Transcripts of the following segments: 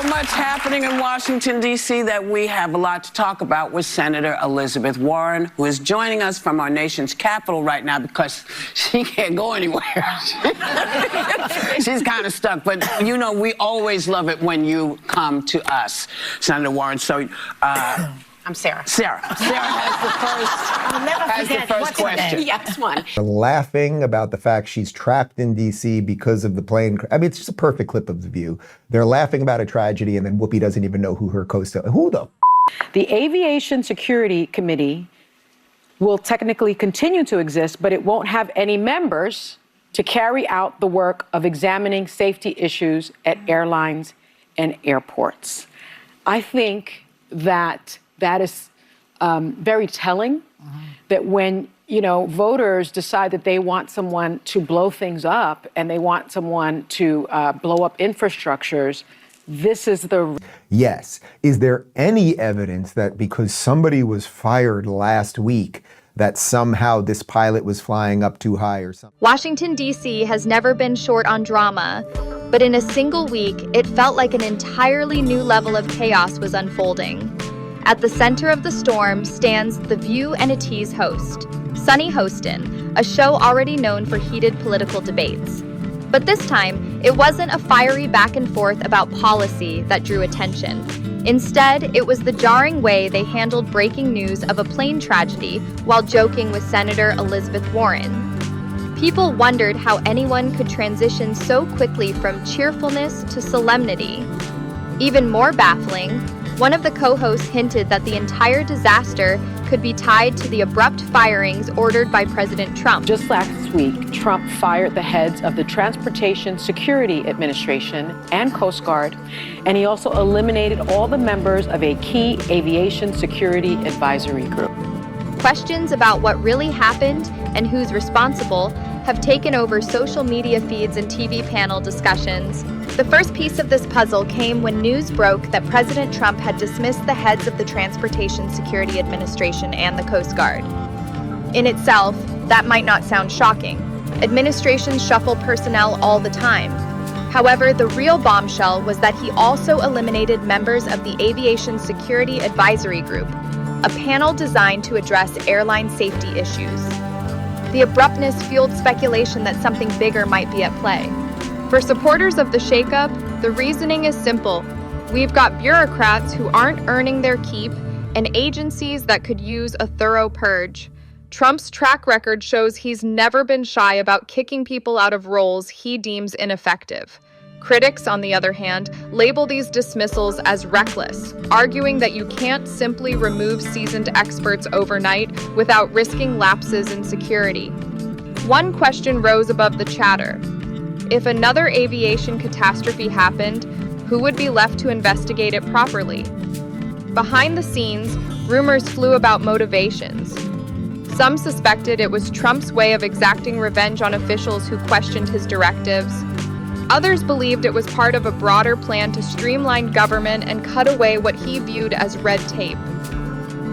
so much happening in Washington, D.C. that we have a lot to talk about with Senator Elizabeth Warren, who is joining us from our nation's capital right now because she can't go anywhere. She's kind of stuck, but you know, we always love it when you come to us, Senator Warren. So, I'm Sarah. Sarah has the first question. Yes, one. Laughing about the fact she's trapped in D.C. because of the plane. I mean, it's just a perfect clip of The View. They're laughing about a tragedy, and then Whoopi doesn't even know who her co-star. Who the? The Aviation Security Committee will technically continue to exist, but it won't have any members to carry out the work of examining safety issues at airlines and airports. I think that is very telling, that when, you know, voters decide that they want someone to blow things up and they want someone to blow up infrastructures, this is the... Yes. Is there any evidence that because somebody was fired last week, that somehow this pilot was flying up too high or something? Washington, D.C. has never been short on drama, but in a single week, it felt like an entirely new level of chaos was unfolding. At the center of the storm stands The View and a Tease host, Sunny Hostin, a show already known for heated political debates. But this time, it wasn't a fiery back and forth about policy that drew attention. Instead, it was the jarring way they handled breaking news of a plane tragedy while joking with Senator Elizabeth Warren. People wondered how anyone could transition so quickly from cheerfulness to solemnity. Even more baffling, one of the co-hosts hinted that the entire disaster could be tied to the abrupt firings ordered by President Trump. Just last week, Trump fired the heads of the Transportation Security Administration and Coast Guard, and he also eliminated all the members of a key aviation security advisory group. Questions about what really happened and who's responsible have taken over social media feeds and TV panel discussions. The first piece of this puzzle came when news broke that President Trump had dismissed the heads of the Transportation Security Administration and the Coast Guard. In itself, that might not sound shocking. Administrations shuffle personnel all the time. However, the real bombshell was that he also eliminated members of the Aviation Security Advisory Group, a panel designed to address airline safety issues. The abruptness fueled speculation that something bigger might be at play. For supporters of the shakeup, the reasoning is simple. We've got bureaucrats who aren't earning their keep and agencies that could use a thorough purge. Trump's track record shows he's never been shy about kicking people out of roles he deems ineffective. Critics, on the other hand, label these dismissals as reckless, arguing that you can't simply remove seasoned experts overnight without risking lapses in security. One question rose above the chatter. If another aviation catastrophe happened, who would be left to investigate it properly? Behind the scenes, rumors flew about motivations. Some suspected it was Trump's way of exacting revenge on officials who questioned his directives. Others believed it was part of a broader plan to streamline government and cut away what he viewed as red tape.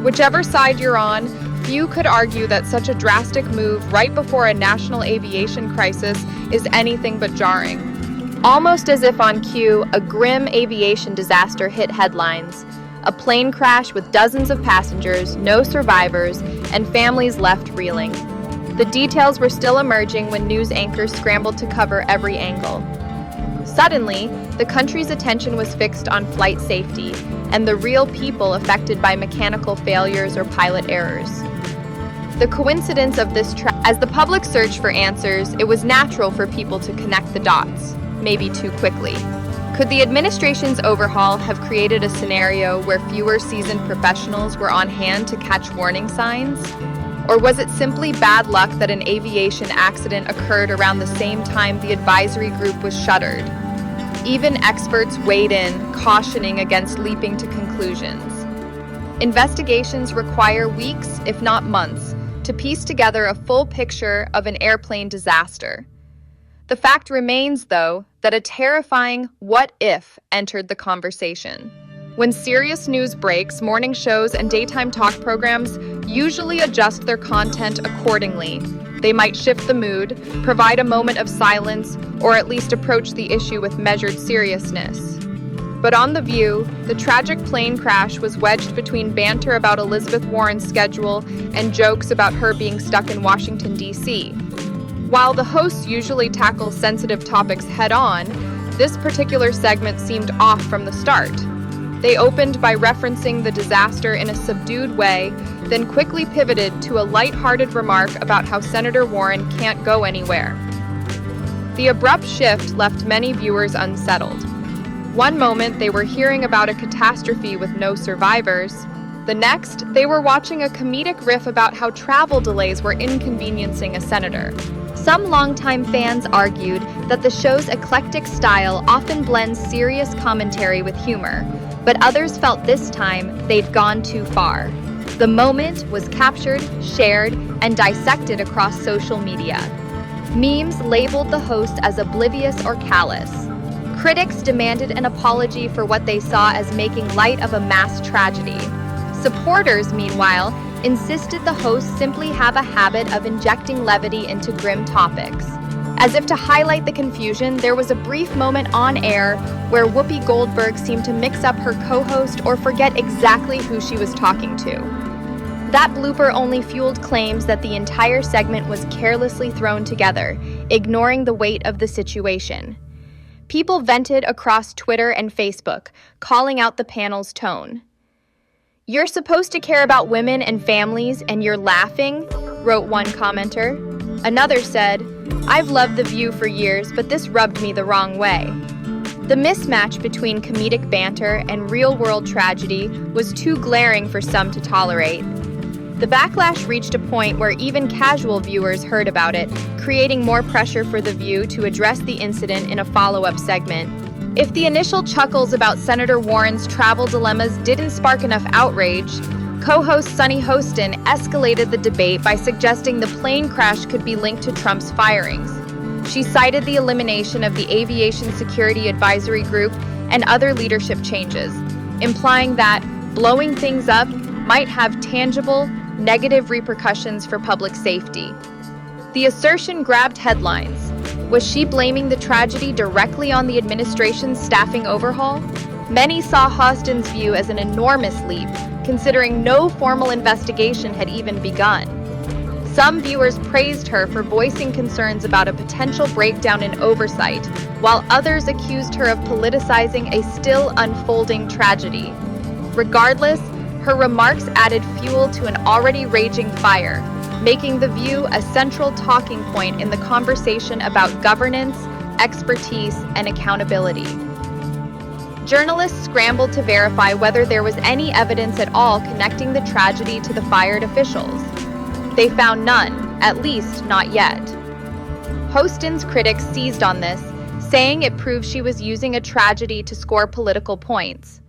Whichever side you're on, few could argue that such a drastic move right before a national aviation crisis is anything but jarring. Almost as if on cue, a grim aviation disaster hit headlines. A plane crash with dozens of passengers, no survivors, and families left reeling. The details were still emerging when news anchors scrambled to cover every angle. Suddenly, the country's attention was fixed on flight safety and the real people affected by mechanical failures or pilot errors. The coincidence of this as the public searched for answers, it was natural for people to connect the dots, maybe too quickly. Could the administration's overhaul have created a scenario where fewer seasoned professionals were on hand to catch warning signs? Or was it simply bad luck that an aviation accident occurred around the same time the advisory group was shuttered? Even experts weighed in, cautioning against leaping to conclusions. Investigations require weeks, if not months, to piece together a full picture of an airplane disaster. The fact remains, though, that a terrifying what if entered the conversation. When serious news breaks, morning shows and daytime talk programs usually adjust their content accordingly. They might shift the mood, provide a moment of silence, or at least approach the issue with measured seriousness. But on The View, the tragic plane crash was wedged between banter about Elizabeth Warren's schedule and jokes about her being stuck in Washington, D.C. While the hosts usually tackle sensitive topics head-on, this particular segment seemed off from the start. They opened by referencing the disaster in a subdued way, then quickly pivoted to a light-hearted remark about how Senator Warren can't go anywhere. The abrupt shift left many viewers unsettled. One moment, they were hearing about a catastrophe with no survivors. The next, they were watching a comedic riff about how travel delays were inconveniencing a senator. Some longtime fans argued that the show's eclectic style often blends serious commentary with humor, but others felt this time they'd gone too far. The moment was captured, shared, and dissected across social media. Memes labeled the host as oblivious or callous. Critics demanded an apology for what they saw as making light of a mass tragedy. Supporters, meanwhile, insisted the host simply have a habit of injecting levity into grim topics. As if to highlight the confusion, there was a brief moment on air where Whoopi Goldberg seemed to mix up her co-host or forget exactly who she was talking to. That blooper only fueled claims that the entire segment was carelessly thrown together, ignoring the weight of the situation. People vented across Twitter and Facebook, calling out the panel's tone. "You're supposed to care about women and families, and you're laughing," wrote one commenter. Another said, "I've loved The View for years, but this rubbed me the wrong way." The mismatch between comedic banter and real-world tragedy was too glaring for some to tolerate. The backlash reached a point where even casual viewers heard about it, creating more pressure for The View to address the incident in a follow-up segment. If the initial chuckles about Senator Warren's travel dilemmas didn't spark enough outrage, co-host Sunny Hostin escalated the debate by suggesting the plane crash could be linked to Trump's firings. She cited the elimination of the Aviation Security Advisory Group and other leadership changes, implying that blowing things up might have tangible, negative repercussions for public safety. The assertion grabbed headlines. Was she blaming the tragedy directly on the administration's staffing overhaul? Many saw Hostin's view as an enormous leap, considering no formal investigation had even begun. Some viewers praised her for voicing concerns about a potential breakdown in oversight, while others accused her of politicizing a still unfolding tragedy. Regardless, her remarks added fuel to an already raging fire, making The View a central talking point in the conversation about governance, expertise, and accountability. Journalists scrambled to verify whether there was any evidence at all connecting the tragedy to the fired officials. They found none, at least not yet. Hostin's critics seized on this, saying it proved she was using a tragedy to score political points.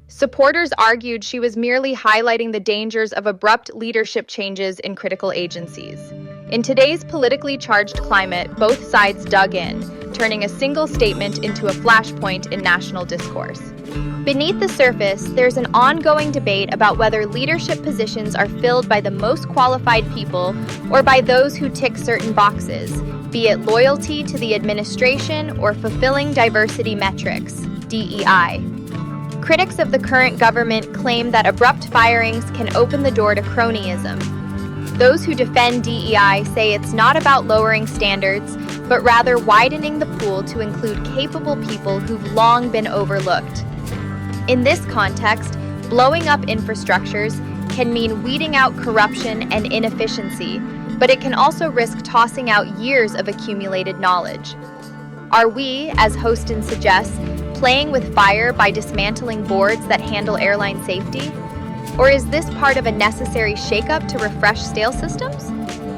Supporters argued she was merely highlighting the dangers of abrupt leadership changes in critical agencies. In today's politically charged climate, both sides dug in, turning a single statement into a flashpoint in national discourse. Beneath the surface, there's an ongoing debate about whether leadership positions are filled by the most qualified people or by those who tick certain boxes, be it loyalty to the administration or fulfilling diversity metrics, DEI. Critics of the current government claim that abrupt firings can open the door to cronyism. Those who defend DEI say it's not about lowering standards, but rather widening the pool to include capable people who've long been overlooked. In this context, blowing up infrastructures can mean weeding out corruption and inefficiency, but it can also risk tossing out years of accumulated knowledge. Are we, as Hostin suggests, playing with fire by dismantling boards that handle airline safety? Or is this part of a necessary shakeup to refresh stale systems?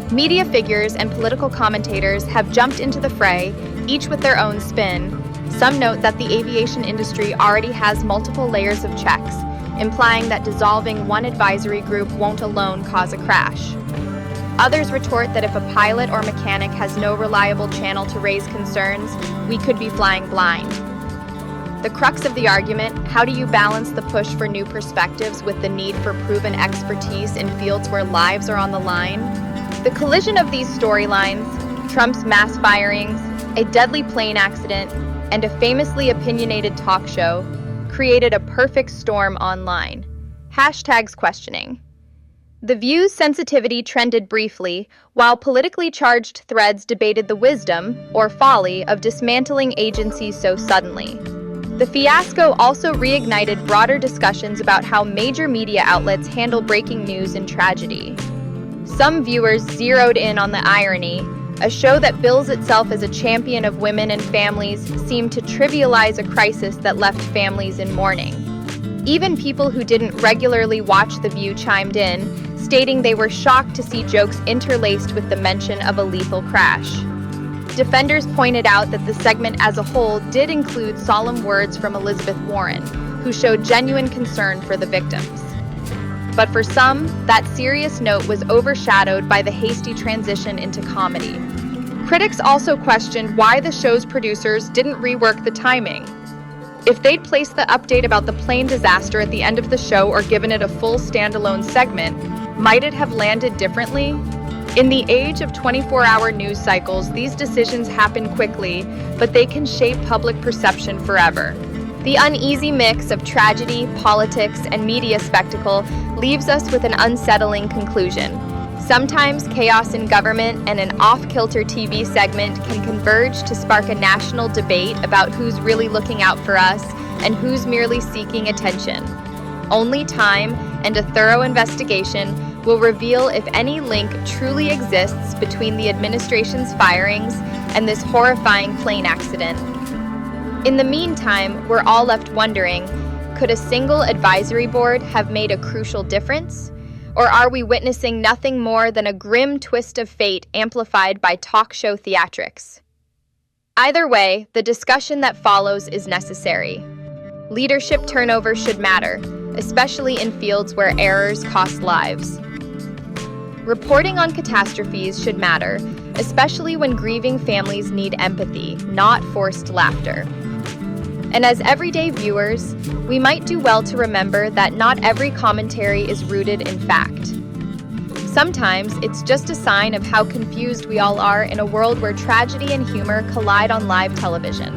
Media figures and political commentators have jumped into the fray, each with their own spin. Some note that the aviation industry already has multiple layers of checks, implying that dissolving one advisory group won't alone cause a crash. Others retort that if a pilot or mechanic has no reliable channel to raise concerns, we could be flying blind. The crux of the argument, how do you balance the push for new perspectives with the need for proven expertise in fields where lives are on the line? The collision of these storylines, Trump's mass firings, a deadly plane accident, and a famously opinionated talk show, created a perfect storm online. Hashtags questioning. The View's sensitivity trended briefly, while politically charged threads debated the wisdom, or folly, of dismantling agencies so suddenly. The fiasco also reignited broader discussions about how major media outlets handle breaking news and tragedy. Some viewers zeroed in on the irony. A show that bills itself as a champion of women and families seemed to trivialize a crisis that left families in mourning. Even people who didn't regularly watch The View chimed in, stating they were shocked to see jokes interlaced with the mention of a lethal crash. Defenders pointed out that the segment as a whole did include solemn words from Elizabeth Warren, who showed genuine concern for the victims. But for some, that serious note was overshadowed by the hasty transition into comedy. Critics also questioned why the show's producers didn't rework the timing. If they'd placed the update about the plane disaster at the end of the show or given it a full standalone segment, might it have landed differently? In the age of 24-hour news cycles, these decisions happen quickly, but they can shape public perception forever. The uneasy mix of tragedy, politics, and media spectacle leaves us with an unsettling conclusion. Sometimes chaos in government and an off-kilter TV segment can converge to spark a national debate about who's really looking out for us and who's merely seeking attention. Only time and a thorough investigation will reveal if any link truly exists between the administration's firings and this horrifying plane accident. In the meantime, we're all left wondering, could a single advisory board have made a crucial difference? Or are we witnessing nothing more than a grim twist of fate amplified by talk show theatrics? Either way, the discussion that follows is necessary. Leadership turnover should matter, especially in fields where errors cost lives. Reporting on catastrophes should matter, especially when grieving families need empathy, not forced laughter. And as everyday viewers, we might do well to remember that not every commentary is rooted in fact. Sometimes it's just a sign of how confused we all are in a world where tragedy and humor collide on live television.